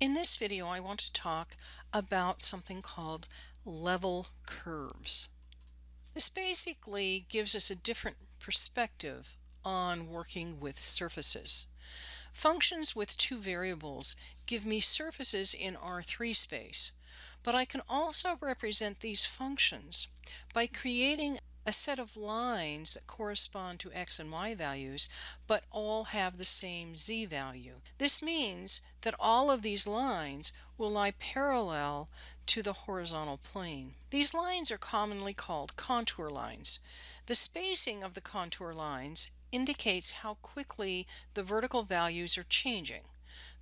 In this video, I want to talk about something called level curves. This basically gives us a different perspective on working with surfaces. Functions with two variables give me surfaces in R3 space, but I can also represent these functions by creating a set of lines that correspond to x and y values, but all have the same z value. This means that all of these lines will lie parallel to the horizontal plane. These lines are commonly called contour lines. The spacing of the contour lines indicates how quickly the vertical values are changing.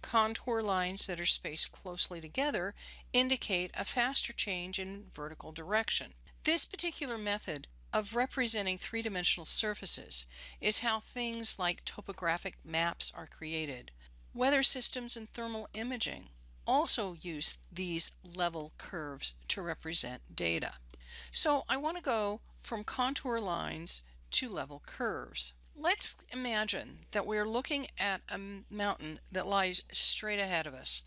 Contour lines that are spaced closely together indicate a faster change in vertical direction. This particular method of representing three-dimensional surfaces is how things like topographic maps are created. Weather systems and thermal imaging also use these level curves to represent data. So I want to go from contour lines to level curves. Let's imagine that we're looking at a mountain that lies straight ahead of us,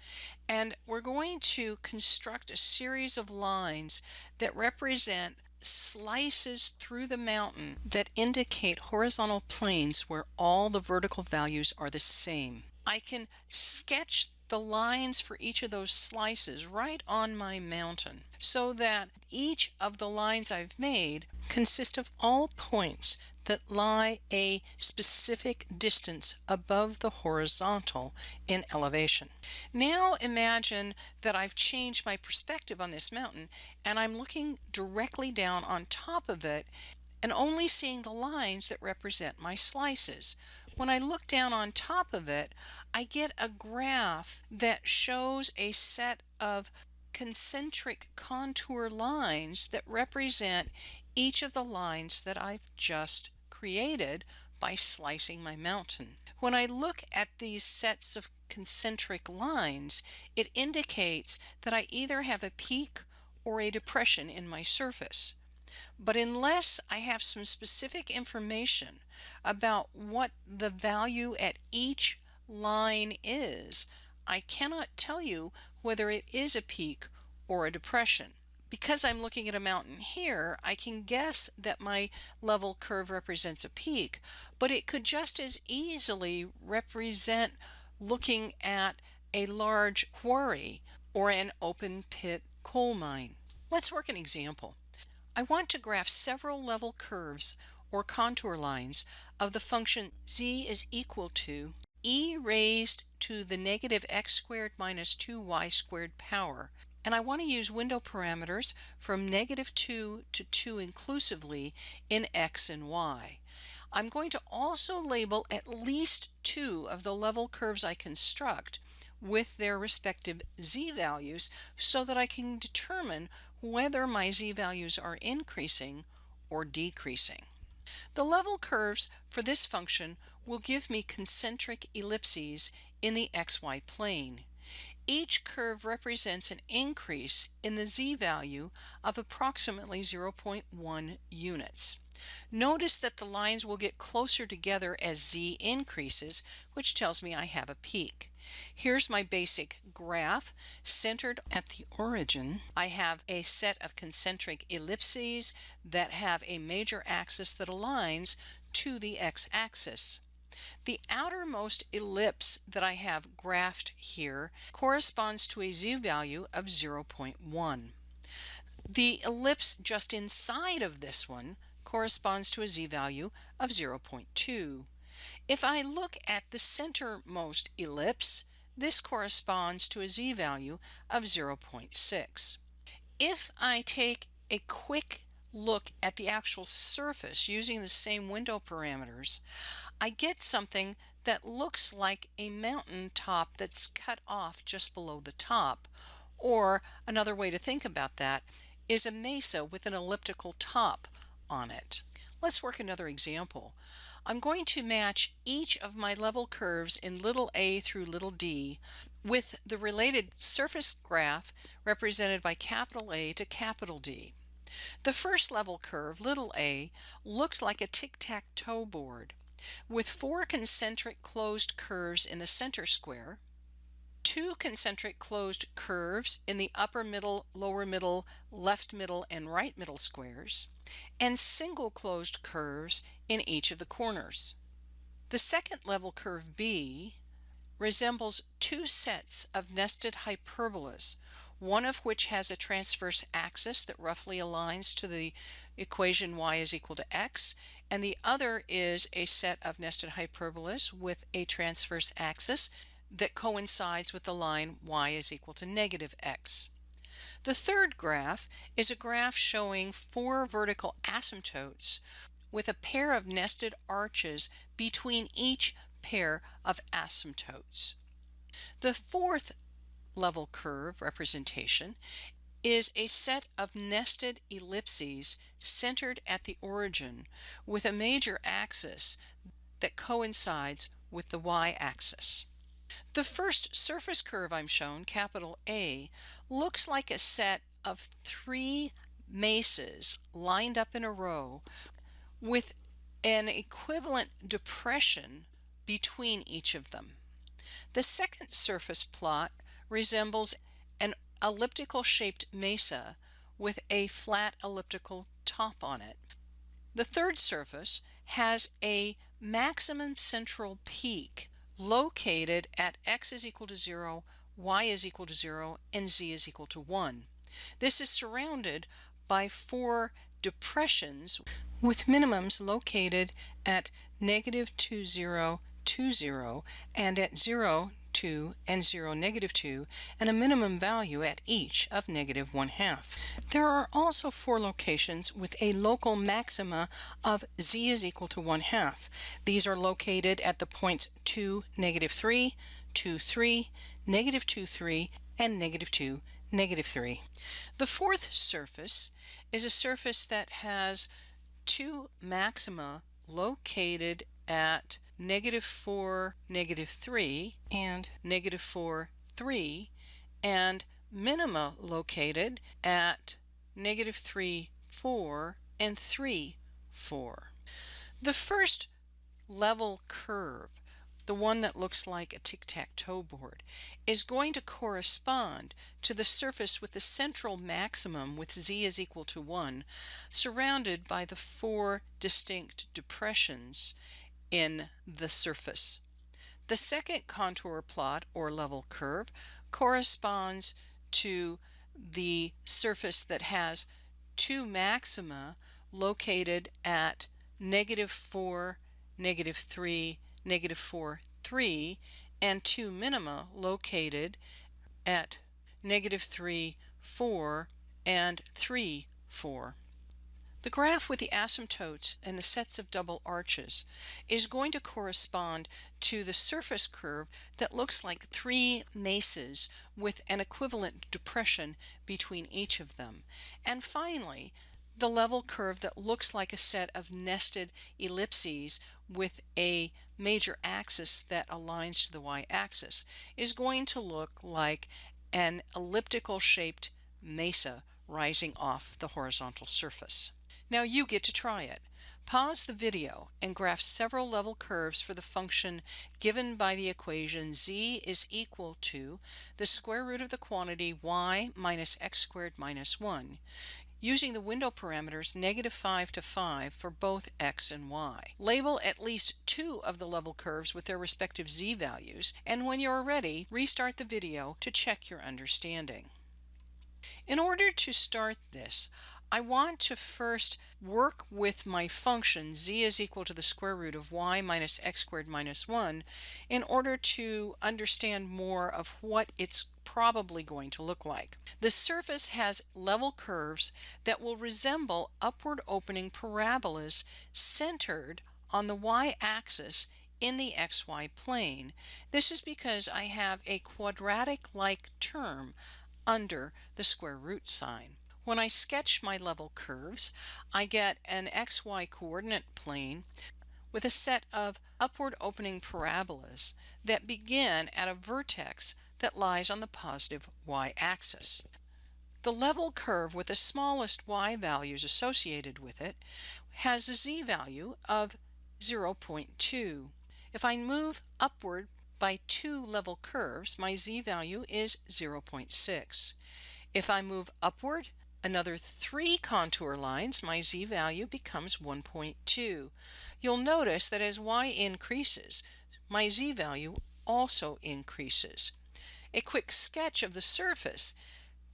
and we're going to construct a series of lines that represent slices through the mountain that indicate horizontal planes where all the vertical values are the same. I can sketch the lines for each of those slices right on my mountain so that each of the lines I've made consist of all points that lie a specific distance above the horizontal in elevation. Now imagine that I've changed my perspective on this mountain and I'm looking directly down on top of it and only seeing the lines that represent my slices. When I look down on top of it, I get a graph that shows a set of concentric contour lines that represent each of the lines that I've just created by slicing my mountain. When I look at these sets of concentric lines, it indicates that I either have a peak or a depression in my surface. But unless I have some specific information about what the value at each line is, I cannot tell you whether it is a peak or a depression. Because I'm looking at a mountain here, I can guess that my level curve represents a peak, but it could just as easily represent looking at a large quarry or an open pit coal mine. Let's work an example. I want to graph several level curves or contour lines of the function z is equal to e raised to the negative x squared minus 2y squared power. And I want to use window parameters from -2 to 2 inclusively in x and y. I'm going to also label at least 2 of the level curves I construct with their respective z values so that I can determine whether my z values are increasing or decreasing. The level curves for this function will give me concentric ellipses in the xy plane. Each curve represents an increase in the z value of approximately 0.1 units. Notice that the lines will get closer together as z increases, which tells me I have a peak. Here's my basic graph centered at the origin. I have a set of concentric ellipses that have a major axis that aligns to the x-axis. The outermost ellipse that I have graphed here corresponds to a z value of 0.1. The ellipse just inside of this one corresponds to a z value of 0.2. If I look at the centermost ellipse, this corresponds to a z value of 0.6. If I take a quick look at the actual surface using the same window parameters, I get something that looks like a mountain top that's cut off just below the top. Or another way to think about that is a mesa with an elliptical top on it. Let's work another example. I'm going to match each of my level curves in little a through little d with the related surface graph represented by capital A to capital D. The first level curve, little a, looks like a tic-tac-toe board with 4 concentric closed curves in the center square, two concentric closed curves in the upper middle, lower middle, left middle, and right middle squares, and single closed curves in each of the corners. The second level curve B resembles two sets of nested hyperbolas, one of which has a transverse axis that roughly aligns to the equation y is equal to x, and the other is a set of nested hyperbolas with a transverse axis that coincides with the line y is equal to negative x. The third graph is a graph showing four vertical asymptotes with a pair of nested arches between each pair of asymptotes. The fourth level curve representation is a set of nested ellipses centered at the origin with a major axis that coincides with the y-axis. The first surface curve I'm shown, capital A, looks like a set of three mesas lined up in a row with an equivalent depression between each of them. The second surface plot resembles an elliptical shaped mesa with a flat elliptical top on it. The third surface has a maximum central peak located at x is equal to 0, y is equal to 0, and z is equal to 1. This is surrounded by four depressions with minimums located at negative 2, 0, 2, 0, and at 0, 2, and 0, negative 2, and a minimum value at each of negative 1/2. There are also four locations with a local maxima of z is equal to 1/2. These are located at the points 2, negative 3, 2, 3, negative 2, 3, and negative 2, negative 3. The fourth surface is a surface that has two maxima located at negative 4, negative 3, and negative 4, 3, and minima located at negative 3, 4, and 3, 4. The first level curve, the one that looks like a tic-tac-toe board, is going to correspond to the surface with the central maximum with z is equal to 1, surrounded by the four distinct depressions in the surface. The second contour plot or level curve corresponds to the surface that has two maxima located at negative 4, negative 3, negative 4, 3, and two minima located at negative 3, 4, and 3, 4. The graph with the asymptotes and the sets of double arches is going to correspond to the surface curve that looks like three mesas with an equivalent depression between each of them. And finally, the level curve that looks like a set of nested ellipses with a major axis that aligns to the y-axis is going to look like an elliptical shaped mesa rising off the horizontal surface. Now you get to try it. Pause the video and graph several level curves for the function given by the equation z is equal to the square root of the quantity y minus x squared minus 1, using the window parameters negative 5 to 5 for both x and y. Label at least two of the level curves with their respective z values, and when you're ready, restart the video to check your understanding. In order to start this, I want to first work with my function z is equal to the square root of y minus x squared minus 1 in order to understand more of what it's probably going to look like. The surface has level curves that will resemble upward opening parabolas centered on the y-axis in the xy plane. This is because I have a quadratic-like term under the square root sign. When I sketch my level curves, I get an xy coordinate plane with a set of upward opening parabolas that begin at a vertex that lies on the positive y-axis. The level curve with the smallest y values associated with it has a z value of 0.2. If I move upward by 2 level curves, my z-value is 0.6. If I move upward another 3 contour lines, my z-value becomes 1.2. You'll notice that as y increases, my z-value also increases. A quick sketch of the surface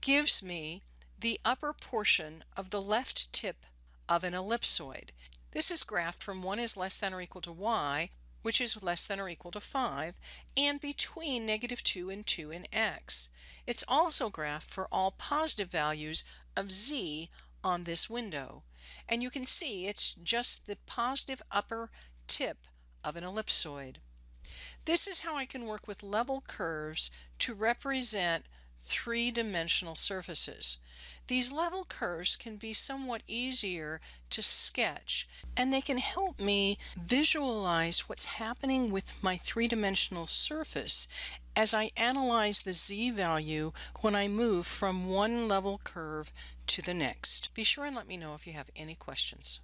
gives me the upper portion of the left tip of an ellipsoid. This is graphed from 1 is less than or equal to y, which is less than or equal to 5, and between -2 and 2 in x. It's also graphed for all positive values of z on this window. And you can see it's just the positive upper tip of an ellipsoid. This is how I can work with level curves to represent three-dimensional surfaces. These level curves can be somewhat easier to sketch, and they can help me visualize what's happening with my three-dimensional surface as I analyze the z-value when I move from one level curve to the next. Be sure and let me know if you have any questions.